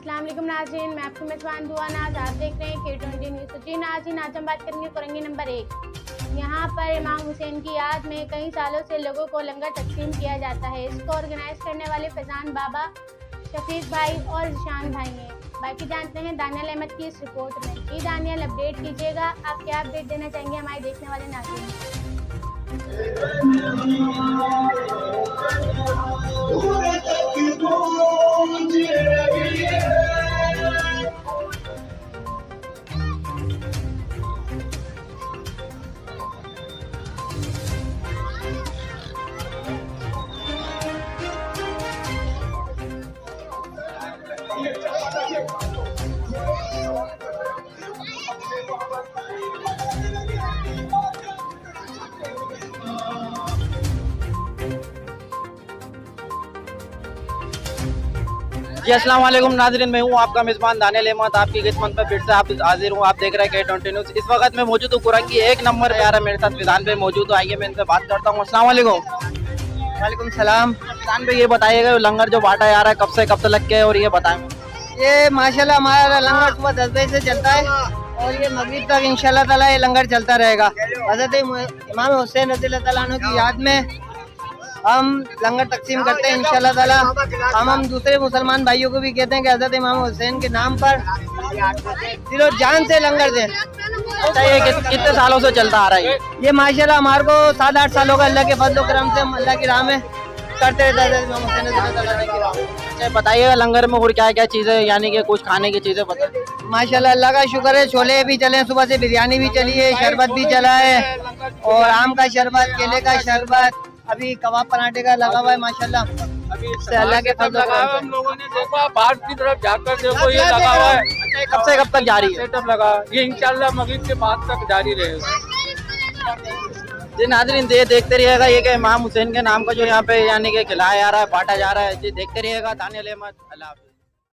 अस्सलाम वालेकुम नाज़रीन, मैं आपकी मेज़बान दुआ नाज। आप देख रहे हैं K20 न्यूज़। तो जी नाज़रीन, आज हम बात करेंगे कुरंगी नंबर 1। यहाँ पर इमाम हुसैन की याद में कई सालों से लोगों को लंगर तकसीम किया जाता है। इसको ऑर्गेनाइज करने वाले फैज़ान बाबा, शफीक भाई और ज़िशान भाई हैं। बाकी जानते हैं दानियल अहमद की इस रिपोर्ट में। जी दानियल, अपडेट कीजिएगा, आप क्या अपडेट देना चाहेंगे हमारे देखने वाले नाज़रीन को? जी अस्सलाम वालेकुम नाज़रीन, मैं हूँ आपका मेज़बान दानियल अहमद। आपकी खिदमत में फिर से आप हाजिर हूँ। आप देख रहे हैं K20 न्यूज़। इस वक्त मैं मौजूद हूँ कुरंगी 1 नंबर पे। यार मेरे साथ फैज़ान भाई मौजूद है, आइए मैं इनसे बात करता हूँ। अस्सलाम वालेकुम। वालेकुम सलाम। फैज़ान भाई ये बताइएगा लंगर जो बांटा जा रहा है कब से कब तक के, और ये बताएं। ये माशाल्लाह हमारा लंगर सुबह 10 बजे से चलता है और ये मगरिब तक इंशाल्लाह ताला ये लंगर चलता रहेगा। हज़रत इमाम हुसैन रज़ियल्लाहु ताला अन्हु की याद में हम लंगर तकसीम करते हैं इंशाल्लाह ताला। हम दूसरे मुसलमान भाइयों को भी कहते हैं कि हज़रत इमाम हुसैन के नाम पर दिलो जान से लंगर दें। अच्छा, ये कितने सालों से चलता आ रहा है? ये माशाल्लाह हमारे को 7-8 सालों का अल्लाह के फजल करम से हम अल्लाह की राह में करते रहते हैं इमाम हुसैन रज़ियल्लाहु ताला अन्हु की राह में। अच्छा बताइएगा लंगर में और क्या क्या चीज़ें, यानी कि कुछ खाने की चीज़ें बताएं। माशाल्लाह अल्लाह का शुक्र है, छोले भी चले, सुबह से बिरयानी भी चली है, शरबत भी चला है और आम का शरबत, केले का शरबत, अभी कबाब पराठे का लगा हुआ है माशाल्लाह। अभी से अल्लाह के फजल लगा है। हम लोगों ने देखा बाहर की तरफ जाकर देखो ये लगा हुआ है। अच्छा, कब से कब तक जारी है? सेटअप लगा, ये इंशाल्लाह मगरिब के बाद तक जारी रहेगा। जी नाज़रीन, ये देखते रहिएगा, ये कि इमाम हुसैन के नाम का जो यहाँ पे यानी कि खिलाया जा रहा है, बांटा जा रहा है। जी देखते रहिएगा दानियल अहमद। अल्लाह हाफ़िज़।